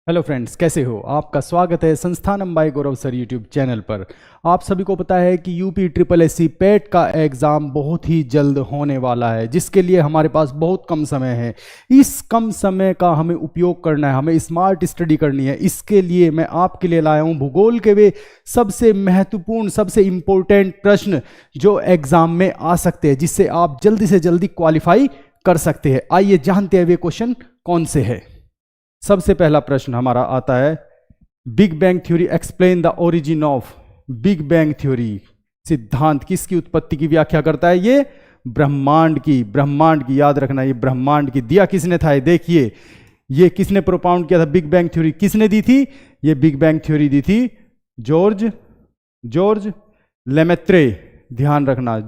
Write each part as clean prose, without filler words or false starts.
Hello friends, कैसे हो? आपका स्वागत है संस्थानम बाय गौरव सर यूट्यूब चैनल पर। आप सभी को पता है कि यूपी ट्रिपल एससी पेट का एग्ज़ाम बहुत ही जल्द होने वाला है, जिसके लिए हमारे पास बहुत कम समय है। इस कम समय का हमें उपयोग करना है, हमें स्मार्ट स्टडी करनी है। इसके लिए मैं आपके लिए लाया हूँ भूगोल के वे सबसे महत्वपूर्ण, सबसे इम्पोर्टेंट प्रश्न जो एग्ज़ाम में आ सकते हैं, जिससे आप जल्दी से जल्दी क्वालिफाई कर सकते हैं। आइए जानते हैं वे क्वेश्चन कौन से है। सबसे पहला प्रश्न हमारा आता है, big bang theory explain the origin of. Big bang theory सिद्धांत किसकी उत्पत्ति की व्याख्या करता है? ये ब्रह्मांड की याद रखना, ये ब्रह्मांड की। दिया किसने था? देखिए, ये किसने प्रोपाउंड किया था? बिग बैंग थ्योरी किसने दी थी? ये बिग बैंग थ्योरी दी थी जॉर्ज लेमेत्रे। ध्यान रखना,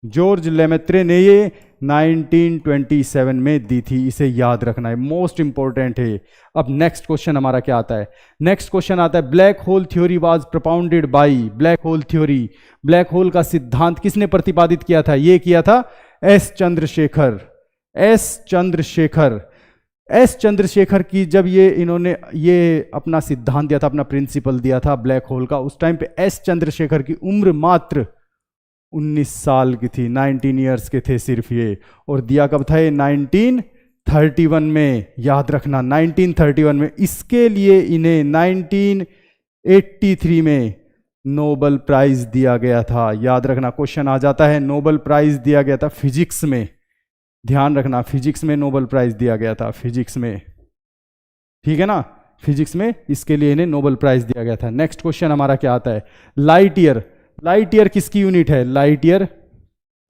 जॉर्ज लेमेत्रे ने ये 1927 में दी थी। इसे याद रखना है, मोस्ट इंपॉर्टेंट है। अब नेक्स्ट क्वेश्चन हमारा क्या आता है? नेक्स्ट क्वेश्चन आता है, black hole theory was propounded bye. Black hole theory, black hole का सिद्धांत किसने प्रतिपादित किया था? ये किया था एस चंद्रशेखर की जब इन्होंने अपना सिद्धांत दिया था, अपना प्रिंसिपल दिया था ब्लैक होल का, उस टाइम पे एस चंद्रशेखर की उम्र मात्र 19 साल की थी, 19 ईयर्स के थे सिर्फ ये। और दिया कब था ये? 1931 में। याद रखना, 1931 में। इसके लिए इन्हें 1983 में नोबेल प्राइज दिया गया था। याद रखना, क्वेश्चन आ जाता है, नोबेल प्राइज दिया गया था फिजिक्स में। ध्यान रखना, फिजिक्स में नोबेल प्राइज दिया गया था, फिजिक्स में। ठीक है ना, फिजिक्स में इसके लिए इन्हें नोबेल प्राइज दिया गया था। नेक्स्ट क्वेश्चन हमारा क्या आता है? लाइट ईयर किसकी यूनिट है? लाइट ईयर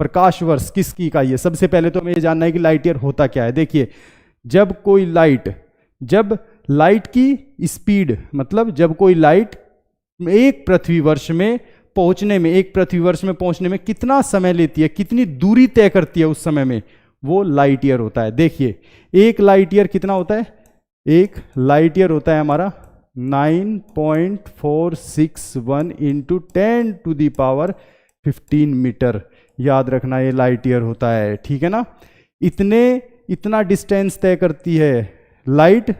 प्रकाश वर्ष किसकी इकाई है? सबसे पहले तो हमें ये जानना है कि लाइट ईयर होता क्या है। देखिए, जब लाइट की स्पीड, मतलब जब कोई लाइट एक पृथ्वी वर्ष में पहुंचने में कितना समय लेती है, कितनी दूरी तय करती है उस समय में, वो लाइट ईयर होता है। देखिए, एक लाइट ईयर कितना होता है? एक लाइट ईयर होता है हमारा 9.461 इंटू 10⁻15 मीटर। याद रखना, ये लाइट ईयर होता है। ठीक है ना, इतना डिस्टेंस तय करती है लाइट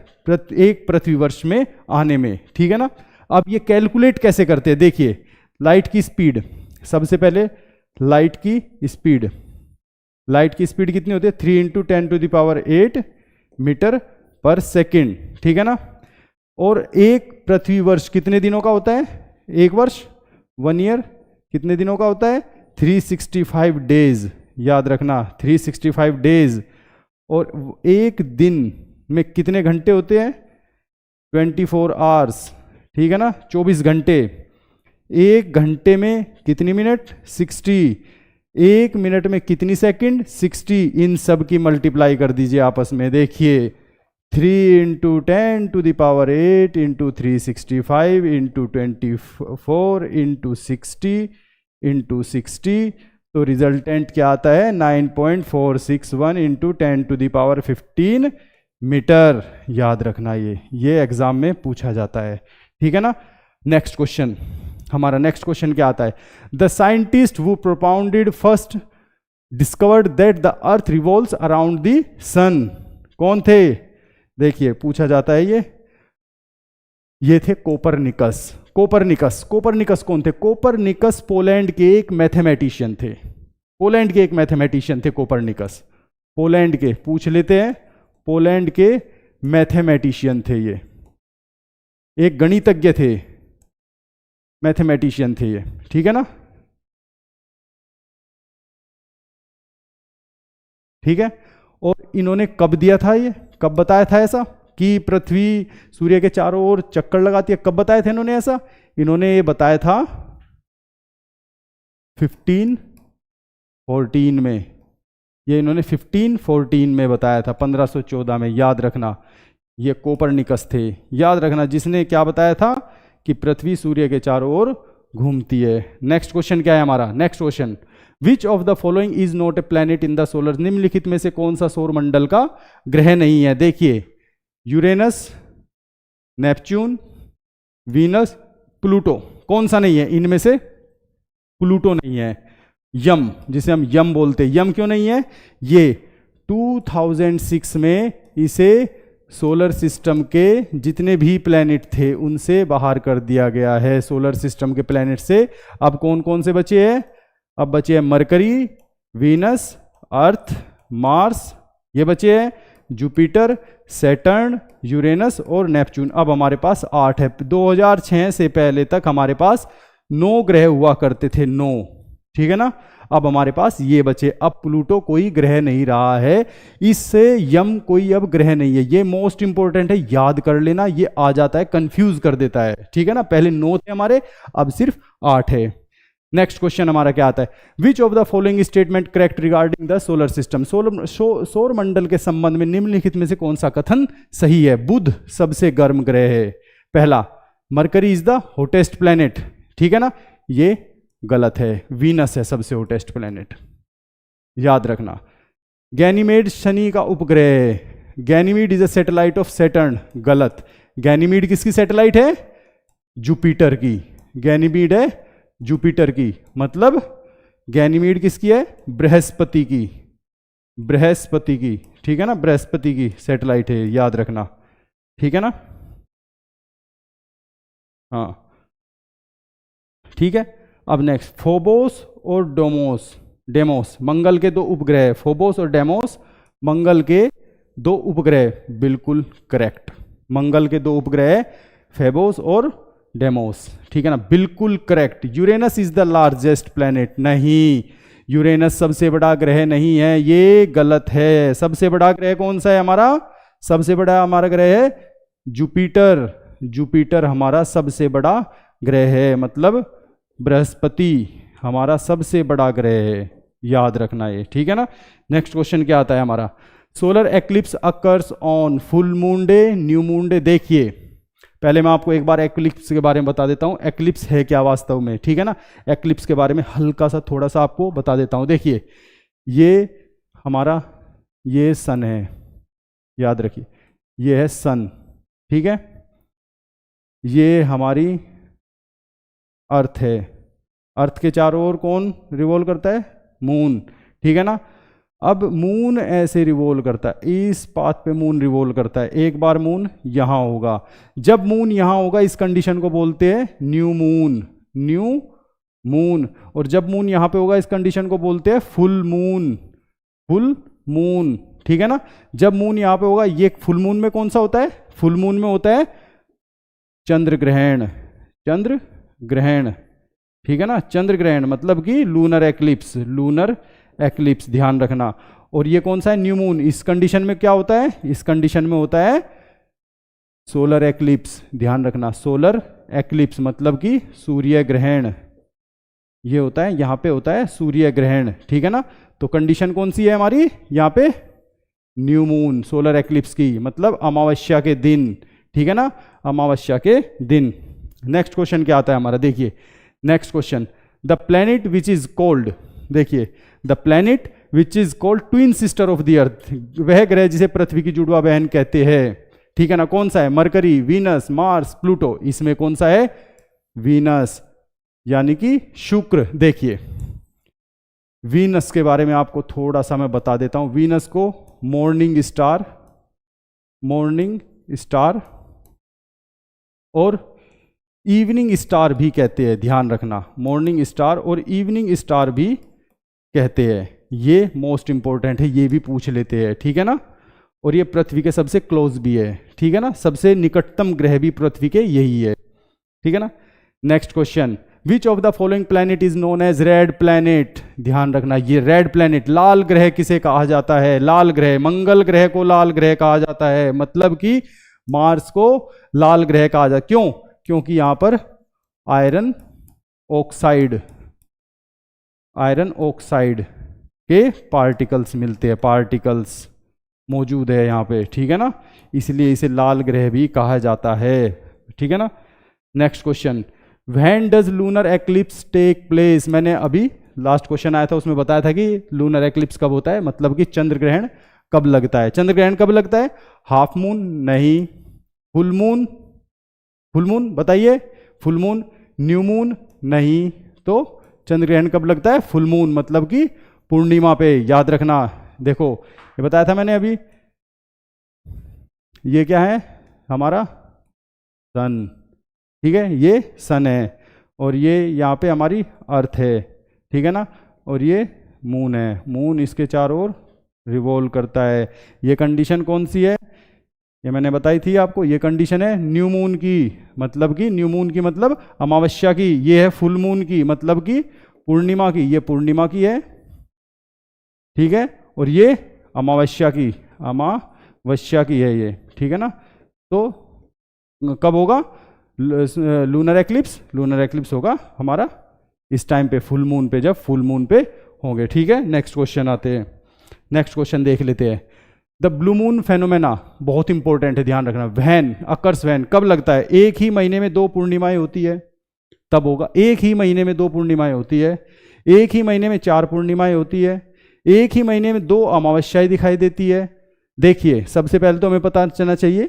एक पृथ्वी वर्ष में आने में। ठीक है ना, अब ये कैलकुलेट कैसे करते हैं? देखिए, लाइट की स्पीड, सबसे पहले लाइट की स्पीड कितनी होती है? 3 × 10⁸ मीटर पर सेकेंड। ठीक है ना, और एक पृथ्वी वर्ष कितने दिनों का होता है? एक वर्ष, 1 ईयर, कितने दिनों का होता है? 365 डेज। याद रखना, 365 डेज। और एक दिन में कितने घंटे होते हैं? 24 आवर्स। ठीक है ना, 24 घंटे। एक घंटे में कितनी मिनट? 60। एक मिनट में कितनी सेकंड? 60। इन सब की मल्टीप्लाई कर दीजिए आपस में। देखिए, 3 × 10⁸ इंटू 365 इंटू 24 इंटू 60 तो रिजल्टेंट क्या आता है? 9.461 इंटू 10⁻15 मीटर। याद रखना, ये एग्जाम में पूछा जाता है। ठीक है ना। नेक्स्ट क्वेश्चन क्या आता है? The scientist who propounded first discovered that the earth revolves around the sun. कौन थे? देखिए, पूछा जाता है ये थे कोपरनिकस। कौन थे? कोपरनिकस पोलैंड के एक मैथमेटिशियन थे। कोपरनिकस पोलैंड के, पूछ लेते हैं, पोलैंड के मैथमेटिशियन थे ये। एक गणितज्ञ थे, मैथमेटिशियन थे ये। ठीक है ना, ठीक है। और इन्होंने कब दिया था कब बताया था ऐसा कि पृथ्वी सूर्य के चारों ओर चक्कर लगाती है? कब बताया था इन्होंने ऐसा? इन्होंने ये बताया था 1514 में। इन्होंने 1514 में बताया था, 1514 में। याद रखना, ये कोपरनिकस थे। याद रखना, जिसने क्या बताया था कि पृथ्वी सूर्य के चारों ओर घूमती है। नेक्स्ट क्वेश्चन क्या है हमारा? Next question, which of the following is not a planet in the solar. निम्नलिखित में से कौन सा सौर मंडल का ग्रह नहीं है? देखिए, यूरेनस, नेपच्यून, वीनस, प्लूटो। कौन सा नहीं है इनमें से? प्लूटो नहीं है। यम, जिसे हम यम बोलते हैं, यम क्यों नहीं है? ये 2006 में इसे सोलर सिस्टम के जितने भी प्लैनेट थे उनसे बाहर कर दिया गया है। सोलर सिस्टम के प्लैनेट से अब कौन कौन से बचे हैं? अब बचे हैं मरकरी, वीनस, अर्थ, मार्स, ये बचे हैं जुपिटर, सैटर्न, यूरेनस और नेपच्यून। अब हमारे पास 8 है। 2006 से पहले तक हमारे पास 9 ग्रह हुआ करते थे, 9, ठीक है ना। अब हमारे पास ये बचे। अब प्लूटो कोई ग्रह नहीं रहा है, इससे यम कोई अब ग्रह नहीं है। ये मोस्ट इंपॉर्टेंट है, याद कर लेना, ये आ जाता है कंफ्यूज कर देता है, ठीक है ना। पहले 9 थे हमारे, अब सिर्फ 8 है। नेक्स्ट क्वेश्चन हमारा क्या आता है? विच of the following statement correct regarding the solar system? सौर मंडल के संबंध में निम्नलिखित में से कौन सा कथन सही है? बुध सबसे गर्म ग्रह है, पहला। Mercury is the hottest planet, ठीक है ना, ये गलत है। वीनस है सबसे हॉटेस्ट प्लैनेट, याद रखना। गैनीमेड शनि का उपग्रह है। Ganymede is a satellite of Saturn, गलत। गैनीमीड किसकी सैटेलाइट है? जुपिटर की। गैनीमीड है जुपिटर की, मतलब गैनीमीड किसकी है? बृहस्पति की, बृहस्पति की, ठीक है ना, बृहस्पति की सैटेलाइट है, याद रखना, ठीक है ना। हाँ ठीक है। अब नेक्स्ट, फोबोस और डेमोस मंगल के 2 उपग्रह है। फोबोस और डेमोस मंगल के 2 उपग्रह, बिल्कुल करेक्ट। मंगल के 2 उपग्रह है, फेबोस और डेमोस, ठीक है ना, बिल्कुल correct. Uranus is the largest planet, नहीं, यूरेनस सबसे बड़ा ग्रह नहीं है, ये गलत है। सबसे बड़ा ग्रह कौन सा है हमारा? सबसे बड़ा हमारा ग्रह है जुपिटर। जुपिटर हमारा सबसे बड़ा ग्रह है, मतलब बृहस्पति हमारा सबसे बड़ा ग्रह है, याद रखना ये, ठीक है ना। नेक्स्ट क्वेश्चन क्या आता है हमारा? Solar eclipse occurs on full moon day, new moon day. देखिए पहले मैं आपको एक बार एक्लिप्स के बारे में बता देता हूं, एक्लिप्स है क्या वास्तव में, ठीक है ना। एक्लिप्स के बारे में हल्का सा थोड़ा सा आपको बता देता हूं। देखिए ये हमारा, ये सन है, याद रखिए, ये है सन, ठीक है। ये हमारी अर्थ है, अर्थ के चारों ओर कौन रिवॉल्व करता है? मून, ठीक है ना। अब मून ऐसे रिवॉल्व करता है, इस पाथ पे मून रिवॉल्व करता है। एक बार मून यहां होगा, जब मून यहां होगा इस कंडीशन को बोलते हैं न्यू मून, न्यू मून। और जब मून यहां पे होगा इस कंडीशन को बोलते हैं फुल मून, फुल मून, ठीक है ना। जब मून यहां पे होगा, ये फुल मून में कौन सा होता है? फुल मून में होता है चंद्र ग्रहण, चंद्र ग्रहण, ठीक है ना। चंद्र ग्रहण मतलब कि लूनर एक्लिप्स, लूनर एक्लिप्स, ध्यान रखना। और ये कौन सा है? New moon. इस कंडीशन में क्या होता है? इस कंडीशन में होता है सोलर एक्लिप्स, ध्यान रखना, सोलर एक्लिप्स मतलब कि सूर्य ग्रहण, ये होता है, यहां पे होता है सूर्य ग्रहण, ठीक है ना। तो कंडीशन कौन सी है हमारी यहां पे? न्यू मून, सोलर एक्लिप्स की, मतलब अमावस्या के दिन, ठीक है ना, अमावस्या के दिन। नेक्स्ट क्वेश्चन क्या आता है हमारा? देखिए next question, the planet which is called, देखिए the planet which is called twin sister of the earth, वह ग्रह जिसे पृथ्वी की जुड़वा बहन कहते हैं, ठीक है ना, कौन सा है? Mercury, Venus, Mars, Pluto. इसमें कौन सा है? वीनस, यानी कि शुक्र। देखिए वीनस के बारे में आपको थोड़ा सा मैं बता देता हूं। वीनस को मॉर्निंग स्टार, मॉर्निंग स्टार और इवनिंग स्टार भी कहते हैं, ध्यान रखना, मॉर्निंग स्टार और इवनिंग स्टार भी कहते हैं। ये मोस्ट इंपॉर्टेंट है, ये भी पूछ लेते हैं, ठीक है ना। और ये पृथ्वी के सबसे क्लोज भी है, ठीक है ना, सबसे निकटतम ग्रह भी पृथ्वी के यही है, ठीक है ना। Next question, which of the following planet is known as red planet? ध्यान रखना, ये रेड प्लैनेट, लाल ग्रह किसे कहा जाता है? लाल ग्रह, मंगल ग्रह को लाल ग्रह कहा जाता है, मतलब कि मार्स को लाल ग्रह कहा जाता है। क्यों? क्योंकि यहां पर आयरन ऑक्साइड, आयरन ऑक्साइड के पार्टिकल्स मिलते हैं, पार्टिकल्स मौजूद है यहाँ पे, ठीक है ना, इसलिए इसे लाल ग्रह भी कहा जाता है, ठीक है ना। Next question, when does lunar eclipse take place? मैंने अभी लास्ट क्वेश्चन आया था उसमें बताया था कि लूनर एक्लिप्स कब होता है, मतलब कि चंद्र ग्रहण कब लगता है। चंद्र ग्रहण कब लगता है? हाफ मून नहीं, फुल मून, फुल मून बताइए, फुल मून, न्यू मून नहीं, तो चंद्र ग्रहण कब लगता है? फुल मून, मतलब कि पूर्णिमा पे, याद रखना। देखो ये बताया था मैंने अभी, ये क्या है हमारा सन, ठीक है, ये सन है, और ये यहाँ पे हमारी अर्थ है, ठीक है ना, और ये मून है, मून इसके चारों ओर रिवॉल्व करता है। ये कंडीशन कौन सी है, ये मैंने बताई थी आपको, ये कंडीशन है न्यू मून की, मतलब कि न्यू मून की मतलब अमावस्या की, ये है फुल मून की मतलब कि पूर्णिमा की, ये पूर्णिमा की है, ठीक है, और ये अमावस्या की, अमावस्या की है ये, ठीक है ना। तो कब होगा लूनर एक्लिप्स, लूनर एक्लिप्स होगा हमारा इस टाइम पे फुल मून पे, जब फुल मून पे होंगे, ठीक है। नेक्स्ट क्वेश्चन आते हैं, नेक्स्ट क्वेश्चन देख लेते हैं। द ब्लू मून फेनोमेना बहुत इंपॉर्टेंट है, ध्यान रखना। वैन अकर्स वैन कब लगता है, एक ही महीने में 2 पूर्णिमाएं होती है तब होगा, एक ही महीने में 2 पूर्णिमाएं होती है, एक ही महीने में 4 पूर्णिमाएं होती है, एक ही महीने में 2 अमावस्याएं दिखाई देती है। देखिए सबसे पहले तो हमें पता चलना चाहिए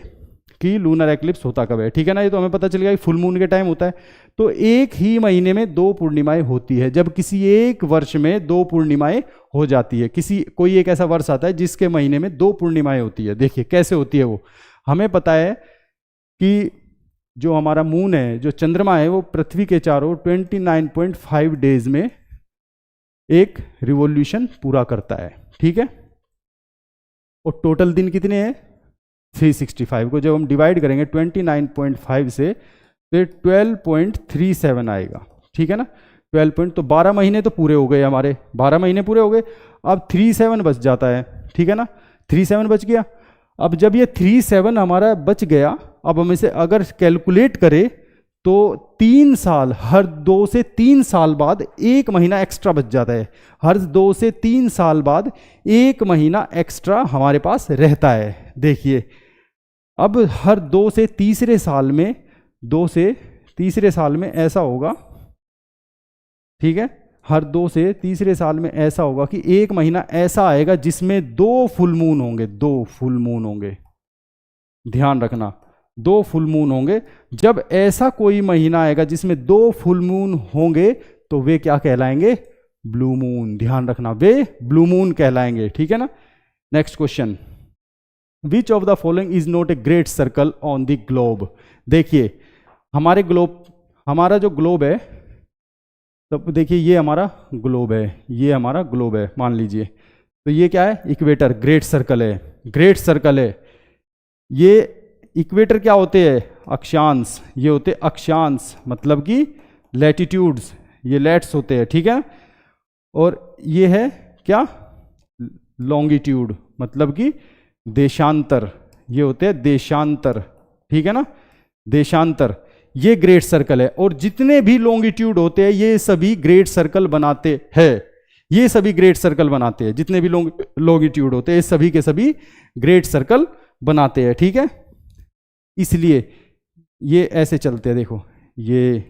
कि लूनर एक्लिप्स होता कब है, ठीक है ना, ये तो हमें पता चल गया कि फुल मून के टाइम होता है। तो एक ही महीने में 2 पूर्णिमाएं होती है, जब किसी एक वर्ष में 2 पूर्णिमाएं हो जाती है, कोई एक ऐसा वर्ष आता है जिसके महीने में 2 पूर्णिमाएं होती है। देखिए कैसे होती है वो, हमें पता है कि जो हमारा मून है, जो चंद्रमा है, वो पृथ्वी के चारों 29.5 डेज में एक रिवॉल्यूशन पूरा करता है, ठीक है, और टोटल दिन कितने हैं 365 को जब हम डिवाइड करेंगे 29.5 से तो 12.37 आएगा, ठीक है ना, 12 तो 12 महीने तो पूरे हो गए हमारे, 12 महीने पूरे हो गए। अब 37 बच जाता है, ठीक है ना, 37 बच गया। अब जब ये 37 हमारा बच गया, अब हम इसे अगर कैलकुलेट करें तो 3 साल, हर 2 से 3 साल बाद 1 महीना एक्स्ट्रा बच जाता है, हर 2 से 3 साल बाद 1 महीना एक्स्ट्रा हमारे पास रहता है। देखिए अब हर 2 से तीसरे साल में, 2 से तीसरे साल में ऐसा होगा, ठीक है, हर 2 से तीसरे साल में ऐसा होगा कि 1 महीना ऐसा आएगा जिसमें 2 फुल मून होंगे, 2 फुल मून होंगे, ध्यान रखना 2 फुल मून होंगे। जब ऐसा कोई महीना आएगा जिसमें 2 फुल मून होंगे तो वे क्या कहलाएंगे, ब्लू मून, ध्यान रखना वे ब्लू मून कहलाएंगे, ठीक है ना। Next question, which of the following is not a great circle on the globe. देखिए हमारे ग्लोब, हमारा जो ग्लोब है, तो देखिए ये हमारा ग्लोब है, ये हमारा ग्लोब है मान लीजिए, तो ये क्या है इक्वेटर, ग्रेट सर्कल है, ग्रेट सर्कल है। ये इक्वेटर क्या होते हैं, अक्षांश, ये होते अक्षांश मतलब कि लैटिट्यूड्स, ये लेट्स होते हैं, ठीक है, और ये है क्या लॉन्गिट्यूड मतलब कि देशांतर, ये होते हैं देशांतर, ठीक है ना, देशांतर, ये ग्रेट सर्कल है। और जितने भी लॉन्गिट्यूड होते हैं ये सभी ग्रेट सर्कल बनाते हैं, ये सभी ग्रेट सर्कल बनाते हैं, जितने भी लॉन्गिट्यूड होते हैं ये सभी के सभी ग्रेट सर्कल बनाते हैं, ठीक है। इसलिए ये ऐसे चलते हैं, देखो ये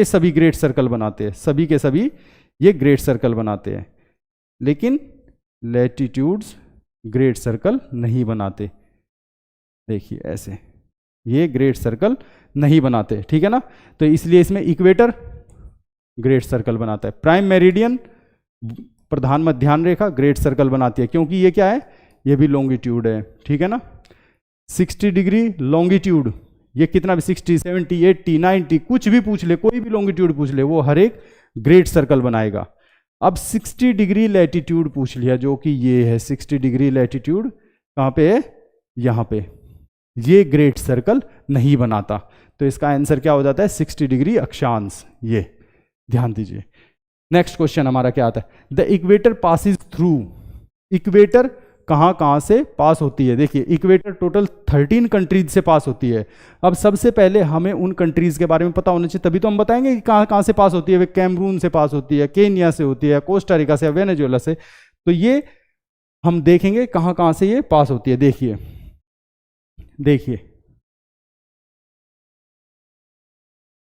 सभी ग्रेट सर्कल बनाते हैं, सभी के सभी ये ग्रेट सर्कल बनाते हैं, लेकिन लैटिट्यूड्स ग्रेट सर्कल नहीं बनाते। देखिए ऐसे ये ग्रेट सर्कल नहीं बनाते, ठीक है ना, तो इसलिए इसमें इक्वेटर ग्रेट सर्कल बनाता है। प्राइम मेरिडियन प्रधान मध्याह्न रेखा ग्रेट सर्कल बनाती है, क्योंकि ये क्या है, ये भी लॉन्गिट्यूड है, ठीक है ना। 60 डिग्री लॉन्गिट्यूड, ये कितना भी 60, 70, 80, 90 कुछ भी पूछ ले, कोई भी लॉन्गिट्यूड पूछ ले, वो हर एक ग्रेट सर्कल बनाएगा। अब 60 डिग्री लैटिट्यूड पूछ लिया, जो कि ये है 60 डिग्री लैटिट्यूड, कहाँ पे है, यहाँ पे, ये ग्रेट सर्कल नहीं बनाता, तो इसका आंसर क्या हो जाता है 60 डिग्री अक्षांश, ये ध्यान दीजिए। नेक्स्ट क्वेश्चन हमारा क्या आता है, the equator passes through, equator कहाँ कहाँ से पास होती है। देखिए इक्वेटर टोटल 13 कंट्रीज से पास होती है। अब सबसे पहले हमें उन कंट्रीज के बारे में पता होना चाहिए, तभी तो हम बताएंगे कि कहाँ कहाँ से पास होती है। वे कैमरून से पास होती है, केन्या से होती है, कोस्टा रिका से, वेनेजुएला से, तो ये हम देखेंगे कहाँ कहाँ से ये पास होती है। देखिए देखिए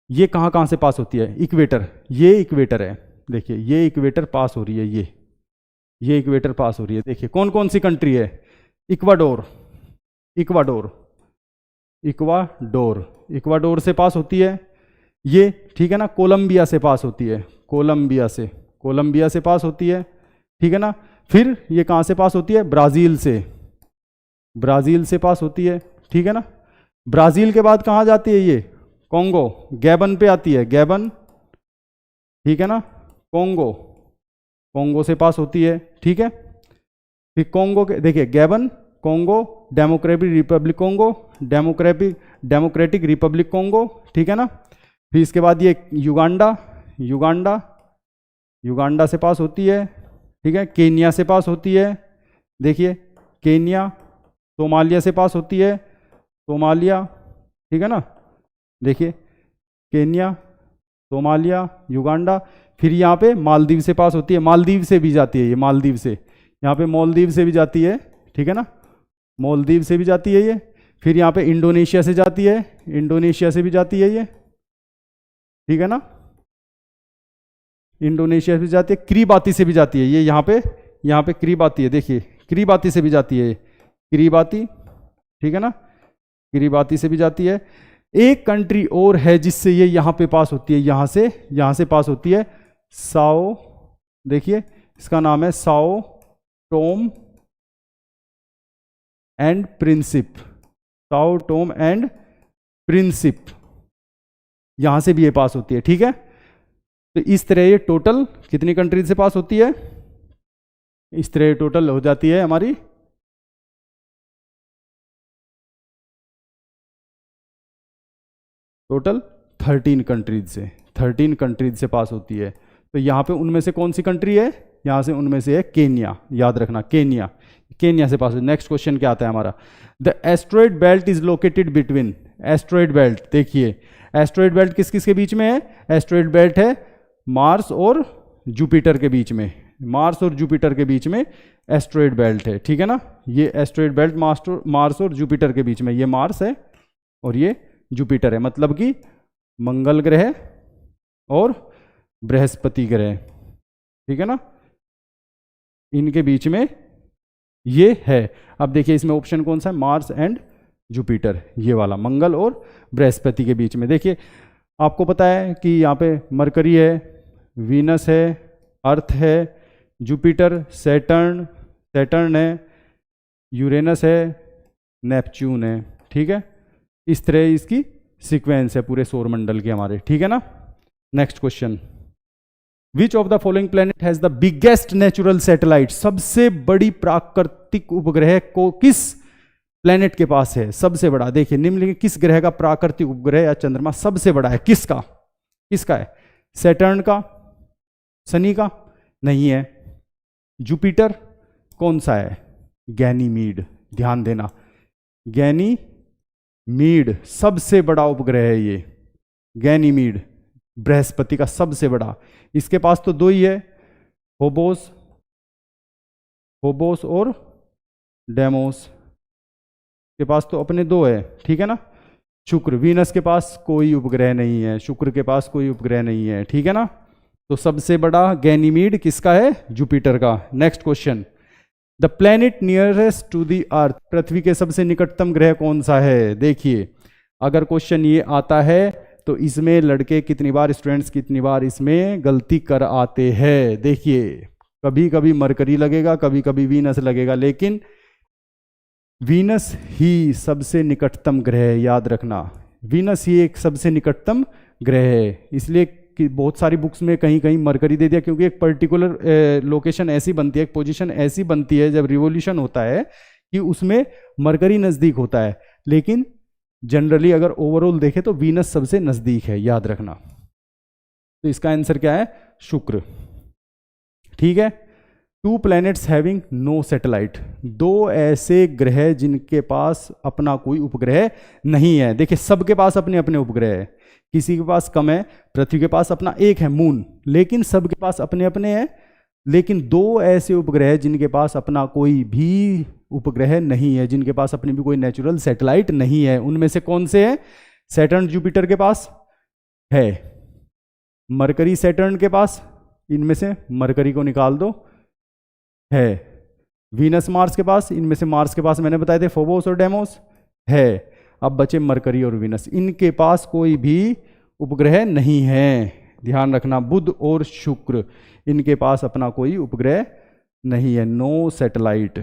ये कहाँ कहाँ से पास होती है, इक्वेटर, ये इक्वेटर है, देखिए ये इक्वेटर पास हो रही है, ये इक्वेटर पास हो रही है। देखिए कौन कौन सी कंट्री है, इक्वाडोर, इक्वाडोर, इक्वाडोर, इक्वाडोर से पास होती है ये, ठीक है ना। कोलंबिया से पास होती है, कोलंबिया से, कोलंबिया से पास होती है, ठीक है ना। फिर ये कहाँ से पास होती है, ब्राज़ील से, ब्राज़ील से पास होती है, ठीक है ना। ब्राज़ील के बाद कहाँ जाती है ये, कॉन्गो, गैबन पे आती है, गैबन, ठीक है ना। कॉन्गो, कॉन्गो से पास होती है, ठीक है। फिर कॉन्गो के देखिए, Gabon, Congo, democratic Republic Congo, democratic Republic Congo, ठीक है ना। फिर इसके बाद ये युगांडा, युगांडा, युगांडा से पास होती है, ठीक है। केन्या से पास होती है, देखिए केन्या। सोमालिया से पास होती है, सोमालिया, ठीक है ना। देखिए केन्या, सोमालिया, युगांडा। फिर यहाँ पे मालदीव से पास होती है, मालदीव से भी जाती है ये, मालदीव से, यहाँ पे मालदीव से भी जाती है, ठीक है ना, मालदीव से भी जाती है ये। फिर यहाँ पे इंडोनेशिया से जाती है, इंडोनेशिया से भी जाती है ये, ठीक है ना, इंडोनेशिया से भी जाती है। किरिबाती से भी जाती है ये, यहाँ पे किरिबाती है, देखिए किरिबाती से भी जाती है, किरिबाती, ठीक है ना, किरिबाती से भी जाती है। एक कंट्री और है जिससे ये यहाँ पे पास होती है, यहाँ से पास होती है, साओ, देखिए इसका नाम है Sao Tome and Principe, Sao Tome and Principe, यहां से भी ये पास होती है, ठीक है। तो इस तरह ये टोटल कितनी कंट्रीज से पास होती है, इस तरह ये टोटल हो जाती है हमारी टोटल 13 कंट्रीज से, 13 कंट्रीज से पास होती है। तो यहाँ पे उनमें से कौन सी कंट्री है, यहाँ से उनमें से है केन्या, याद रखना केन्या, केन्या से पास। नेक्स्ट क्वेश्चन क्या आता है हमारा, the asteroid belt is located between, asteroid belt, देखिए एस्ट्रॉयड बेल्ट किस किस के बीच में है, एस्ट्रॉयड बेल्ट है मार्स और जुपिटर के बीच में, मार्स और जुपिटर के बीच में एस्ट्रॉयड बेल्ट है, ठीक है ना। ये एस्ट्रॉयड बेल्ट मार्स और जुपिटर के बीच में, ये मार्स है और ये जुपिटर है, मतलब कि मंगल ग्रह और बृहस्पति ग्रह, ठीक है ना, इनके बीच में ये है। अब देखिए इसमें ऑप्शन कौन सा है, मार्स एंड जुपिटर, ये वाला, मंगल और बृहस्पति के बीच में। देखिए आपको पता है कि यहाँ पे मरकरी है, वीनस है, अर्थ है, जुपिटर, सैटर्न है, यूरेनस है, नेपच्यून है, ठीक है। इस तरह इसकी सीक्वेंस है पूरे सौरमंडल के हमारे, ठीक है ना। Next question, which of the following planet has the biggest natural satellite, सबसे बड़ी प्राकृतिक उपग्रह को किस प्लेनेट के पास है, सबसे बड़ा। देखिए निम्नलिखित किस ग्रह का प्राकृतिक उपग्रह या चंद्रमा सबसे बड़ा है, किसका, किसका है, सैटर्न का, शनि का, नहीं है, जुपिटर, कौन सा है, गैनीमीड, ध्यान देना, गैनीमीड सबसे बड़ा उपग्रह है ये, गैनीमीड बृहस्पति का सबसे बड़ा। इसके पास तो दो ही है, फोबोस और डेमोस, के पास तो अपने दो है, ठीक है ना। शुक्र, वीनस के पास कोई उपग्रह नहीं है, शुक्र के पास कोई उपग्रह नहीं है, ठीक है ना। तो सबसे बड़ा गैनीमीड किसका है, जुपिटर का। Next question, the planet nearest to the earth, पृथ्वी के सबसे निकटतम ग्रह कौन सा है। देखिए अगर क्वेश्चन ये आता है तो इसमें लड़के कितनी बार, स्टूडेंट्स कितनी बार इसमें गलती कर आते हैं। देखिए कभी कभी मरकरी लगेगा, कभी कभी वीनस लगेगा, लेकिन वीनस ही सबसे निकटतम ग्रह है, याद रखना, वीनस ही एक सबसे निकटतम ग्रह है। इसलिए कि बहुत सारी बुक्स में कहीं कहीं मरकरी दे दिया, क्योंकि एक पर्टिकुलर लोकेशन ऐसी बनती है, एक पोजीशन ऐसी बनती है जब रिवोल्यूशन होता है कि उसमें मरकरी नज़दीक होता है, लेकिन जनरली अगर ओवरऑल देखें तो वीनस सबसे नज़दीक है, याद रखना। तो इसका आंसर क्या है, शुक्र, ठीक है। Two planets having no satellite, दो ऐसे ग्रह जिनके पास अपना कोई उपग्रह नहीं है। देखिए सबके पास अपने अपने उपग्रह है, किसी के पास कम है, पृथ्वी के पास अपना एक है मून, लेकिन सबके पास अपने अपने हैं। लेकिन दो ऐसे उपग्रह जिनके पास अपना कोई भी उपग्रह नहीं है, जिनके पास अपनी भी कोई नेचुरल सैटेलाइट नहीं है, उनमें से कौन से हैं, सैटर्न जुपिटर के पास है, मरकरी सैटर्न के पास, इनमें से मरकरी को निकाल दो, है, वीनस मार्स के पास, इनमें से मार्स के पास मैंने बताए थे फोबोस और डेमोस है। अब बचे मरकरी और वीनस, इनके पास कोई भी उपग्रह नहीं है, ध्यान रखना। बुध और शुक्र, इनके पास अपना कोई उपग्रह नहीं है, नो सैटेलाइट,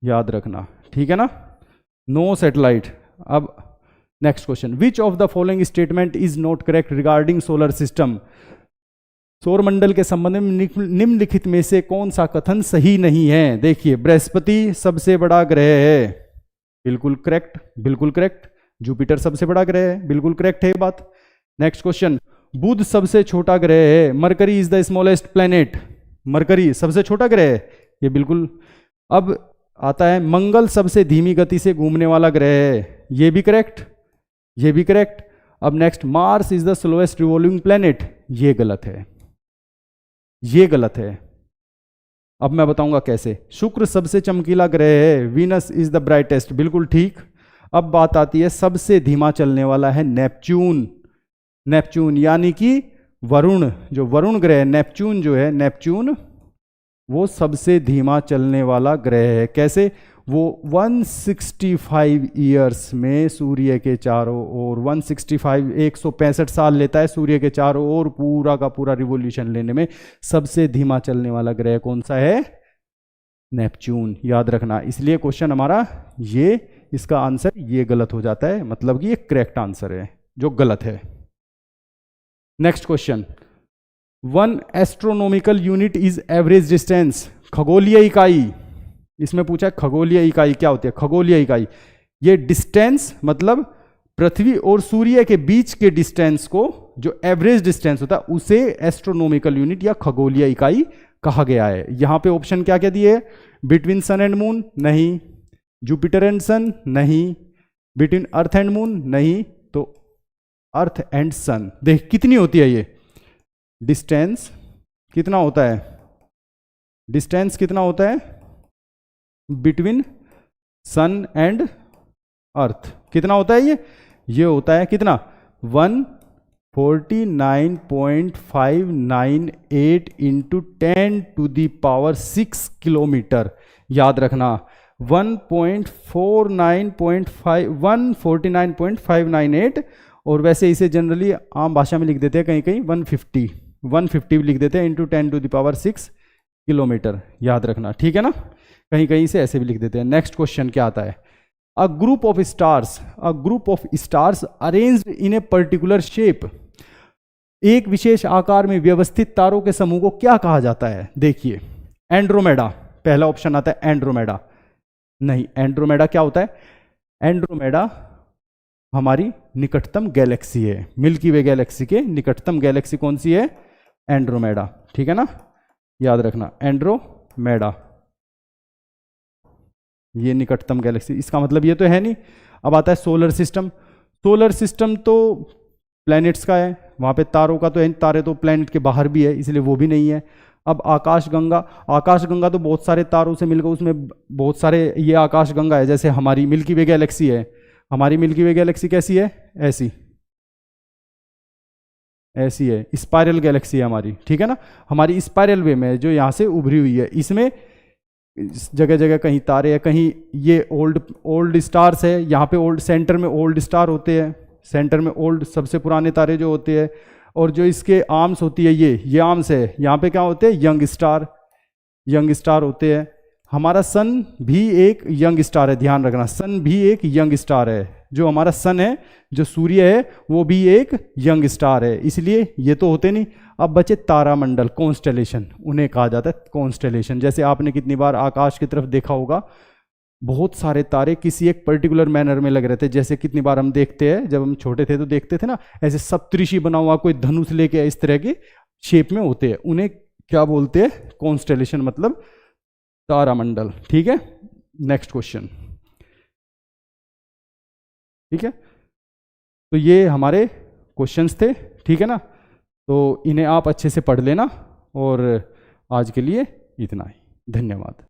याद रखना, ठीक है ना, नो सैटेलाइट। अब next question, which of the following statement is not correct regarding solar system? सौरमंडल के संबंध में निम्नलिखित में से कौन सा कथन सही नहीं है? देखिए, बृहस्पति सबसे बड़ा ग्रह है, बिल्कुल करेक्ट, बिल्कुल करेक्ट। जुपिटर सबसे बड़ा ग्रह है, बिल्कुल करेक्ट है ये बात। नेक्स्ट क्वेश्चन, बुध सबसे छोटा ग्रह है, mercury is the smallest planet, mercury सबसे छोटा ग्रह है, ये बिल्कुल। अब आता है मंगल सबसे धीमी गति से घूमने वाला ग्रह है, ये भी करेक्ट, ये भी करेक्ट। अब next, Mars is the slowest revolving planet, ये गलत है, ये गलत है। अब मैं बताऊंगा कैसे। शुक्र सबसे चमकीला ग्रह है, वीनस इज द ब्राइटेस्ट, बिल्कुल ठीक। अब बात आती है सबसे धीमा चलने वाला है नेपच्यून, नेपच्यून यानी कि वरुण, जो वरुण ग्रह है, नेपच्यून जो है, नेपच्यून वो सबसे धीमा चलने वाला ग्रह है। कैसे? वो 165 ईयर्स में सूर्य के चारों ओर, 165 165 साल लेता है सूर्य के चारों ओर पूरा का पूरा रिवोल्यूशन लेने में। सबसे धीमा चलने वाला ग्रह कौन सा है? नेपच्यून, याद रखना। इसलिए क्वेश्चन हमारा ये, इसका आंसर ये गलत हो जाता है, मतलब कि ये करेक्ट आंसर है जो गलत है। Next question, 1 astronomical unit is average distance, खगोलीय इकाई। इसमें पूछा है खगोलीय इकाई क्या होती है? खगोलीय इकाई ये डिस्टेंस, मतलब पृथ्वी और सूर्य के बीच के डिस्टेंस को, जो एवरेज डिस्टेंस होता है उसे एस्ट्रोनॉमिकल यूनिट या खगोलीय इकाई कहा गया है। यहां पे ऑप्शन क्या क्या दिए? बिटवीन सन एंड मून नहीं, जुपिटर एंड सन नहीं, बिटवीन अर्थ एंड मून नहीं, तो अर्थ एंड सन। देख कितनी होती है ये डिस्टेंस, कितना होता है? डिस्टेंस कितना होता है बिटवीन सन एंड अर्थ? कितना होता है ये होता है कितना? 149.598 इंटू 10⁶ किलोमीटर। याद रखना, 149.598, और वैसे इसे जनरली आम भाषा में लिख देते हैं कहीं कहीं 150 लिख देते हैं इंटू 10⁶ किलोमीटर। याद रखना, ठीक है ना, कहीं कहीं से ऐसे भी लिख देते हैं। नेक्स्ट क्वेश्चन क्या आता है? A group of stars arranged in a particular shape, एक विशेष आकार में व्यवस्थित तारों के समूह को क्या कहा जाता है? देखिए, एंड्रोमेडा, पहला ऑप्शन आता है एंड्रोमेडा। नहीं, एंड्रोमेडा क्या होता है? एंड्रोमेडा हमारी निकटतम गैलेक्सी है, मिल्की वे गैलेक्सी के निकटतम गैलेक्सी कौन सी है? एंड्रोमेडा, ठीक है ना, याद रखना एंड्रोमेडा, ये निकटतम गैलेक्सी। इसका मतलब ये तो है नहीं। अब आता है सोलर सिस्टम। सोलर सिस्टम तो प्लैनेट्स का है, वहाँ पे तारों का तो है, तारे तो प्लैनेट के बाहर भी है, इसलिए वो भी नहीं है। अब आकाशगंगा, आकाशगंगा तो बहुत सारे तारों से मिलकर उसमें बहुत सारे, ये आकाशगंगा है। जैसे हमारी मिल्की वे गैलेक्सी है, हमारी मिल्की वे गैलेक्सी कैसी है? ऐसी ऐसी है, स्पाइरल गैलेक्सी है हमारी, ठीक है ना, हमारी स्पाइरल वे में जो यहाँ से उभरी हुई है। इसमें जगह जगह कहीं तारे है, कहीं ये ओल्ड स्टार्स है, यहाँ पे ओल्ड सेंटर में ओल्ड स्टार होते हैं, सेंटर में ओल्ड सबसे पुराने तारे जो होते हैं, और जो इसके आर्म्स होती है ये आर्म्स है, यहाँ पे क्या होते हैं? यंग स्टार होते हैं। हमारा सन भी एक यंग स्टार है, ध्यान रखना, सन भी एक यंग स्टार है। जो हमारा सन है, जो सूर्य है, वो भी एक यंग स्टार है, इसलिए ये तो होते नहीं। अब बचे तारामंडल, कॉन्स्टेलेशन, उन्हें कहा जाता है कॉन्स्टेलेशन। जैसे आपने कितनी बार आकाश की तरफ देखा होगा, बहुत सारे तारे किसी एक पर्टिकुलर मैनर में लग रहे थे। जैसे कितनी बार हम देखते हैं, जब हम छोटे थे तो देखते थे ना, ऐसे सप्तऋषि बना हुआ कोई धनुष लेके इस तरह के शेप में होते हैं, उन्हें क्या बोलते हैं? कॉन्स्टेलेशन, मतलब तारामंडल, ठीक है। नेक्स्ट क्वेश्चन, ठीक है, तो ये हमारे क्वेश्चंस थे, ठीक है ना, तो इन्हें आप अच्छे से पढ़ लेना, और आज के लिए इतना ही, धन्यवाद।